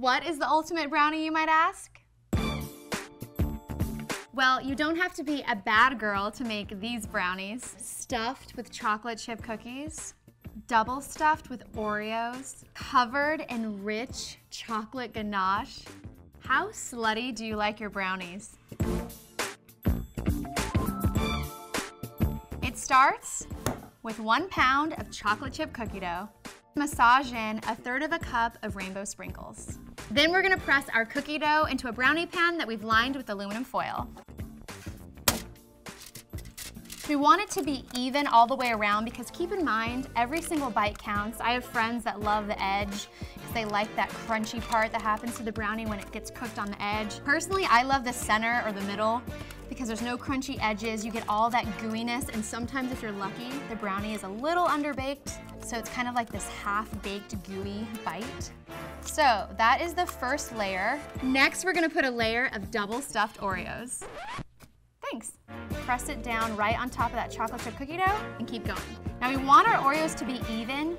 What is the ultimate brownie, you might ask? Well, you don't have to be a bad girl to make these brownies. Stuffed with chocolate chip cookies, double stuffed with Oreos, covered in rich chocolate ganache. How slutty do you like your brownies? It starts with 1 pound of chocolate chip cookie dough. Massage in 1/3 cup of rainbow sprinkles. Then we're gonna press our cookie dough into a brownie pan that we've lined with aluminum foil. We want it to be even all the way around because keep in mind, every single bite counts. I have friends that love the edge because they like that crunchy part that happens to the brownie when it gets cooked on the edge. Personally, I love the center or the middle because there's no crunchy edges. You get all that gooiness, and sometimes if you're lucky, the brownie is a little underbaked, so it's kind of like this half-baked gooey bite. So that is the first layer. Next, we're gonna put a layer of double stuffed Oreos. Thanks. Press it down right on top of that chocolate chip cookie dough and keep going. Now we want our Oreos to be even,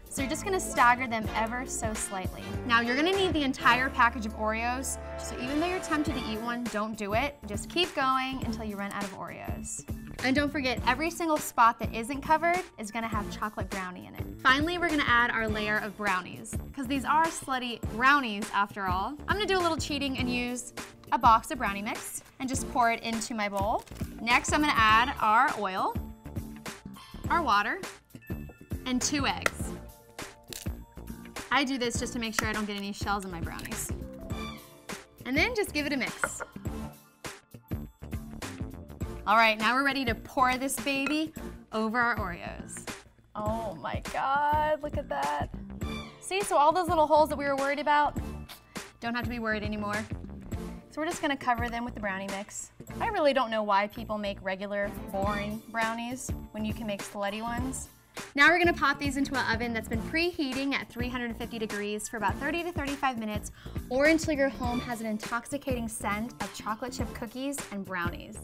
so you're just gonna stagger them ever so slightly. Now you're gonna need the entire package of Oreos, so even though you're tempted to eat one, don't do it. Just keep going until you run out of Oreos. And don't forget, every single spot that isn't covered is gonna have chocolate brownie in it. Finally, we're gonna add our layer of brownies, because these are slutty brownies after all. I'm gonna do a little cheating and use a box of brownie mix and just pour it into my bowl. Next, I'm gonna add our oil, our water, and 2 eggs. I do this just to make sure I don't get any shells in my brownies. And then just give it a mix. All right, now we're ready to pour this baby over our Oreos. Oh my God, look at that. See, so all those little holes that we were worried about, don't have to be worried anymore. So we're just gonna cover them with the brownie mix. I really don't know why people make regular, boring brownies when you can make slutty ones. Now we're gonna pop these into an oven that's been preheating at 350 degrees for about 30 to 35 minutes, or until your home has an intoxicating scent of chocolate chip cookies and brownies.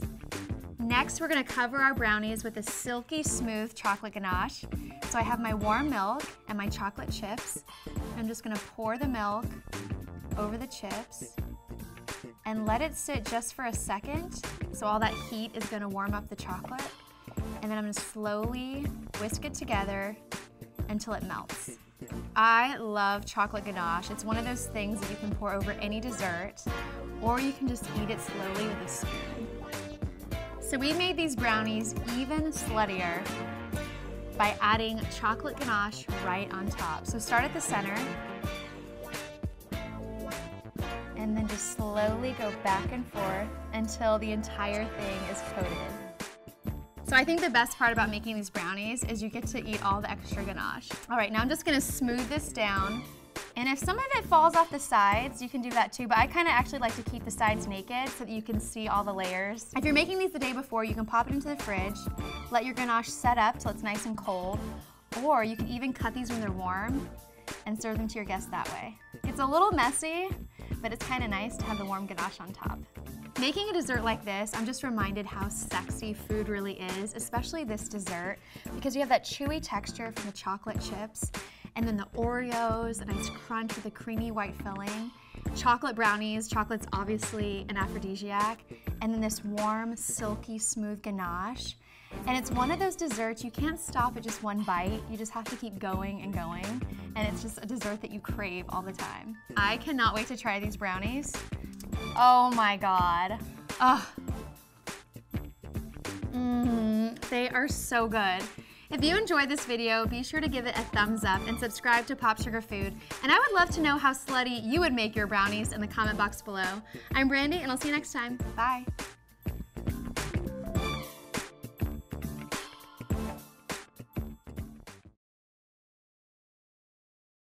Next, we're gonna cover our brownies with a silky smooth chocolate ganache. So I have my warm milk and my chocolate chips. I'm just gonna pour the milk over the chips and let it sit just for a second, so all that heat is gonna warm up the chocolate. And then I'm gonna slowly whisk it together until it melts. I love chocolate ganache. It's one of those things that you can pour over any dessert, or you can just eat it slowly with a spoon. So we made these brownies even sluttier by adding chocolate ganache right on top. So start at the center, and then just slowly go back and forth until the entire thing is coated. So I think the best part about making these brownies is you get to eat all the extra ganache. All right, now I'm just gonna smooth this down. And if some of it falls off the sides, you can do that too, but I kinda actually like to keep the sides naked so that you can see all the layers. If you're making these the day before, you can pop it into the fridge, let your ganache set up till it's nice and cold, or you can even cut these when they're warm and serve them to your guests that way. It's a little messy, but it's kinda nice to have the warm ganache on top. Making a dessert like this, I'm just reminded how sexy food really is, especially this dessert, because you have that chewy texture from the chocolate chips, and then the Oreos, a nice crunch with a creamy white filling, chocolate brownies, chocolate's obviously an aphrodisiac, and then this warm, silky, smooth ganache. And it's one of those desserts, you can't stop at just one bite, you just have to keep going and going, and it's just a dessert that you crave all the time. I cannot wait to try these brownies. Oh my God. Ugh. They are so good. If you enjoyed this video, be sure to give it a thumbs up and subscribe to Popsugar Food. And I would love to know how slutty you would make your brownies in the comment box below. I'm Brandy, and I'll see you next time. Bye.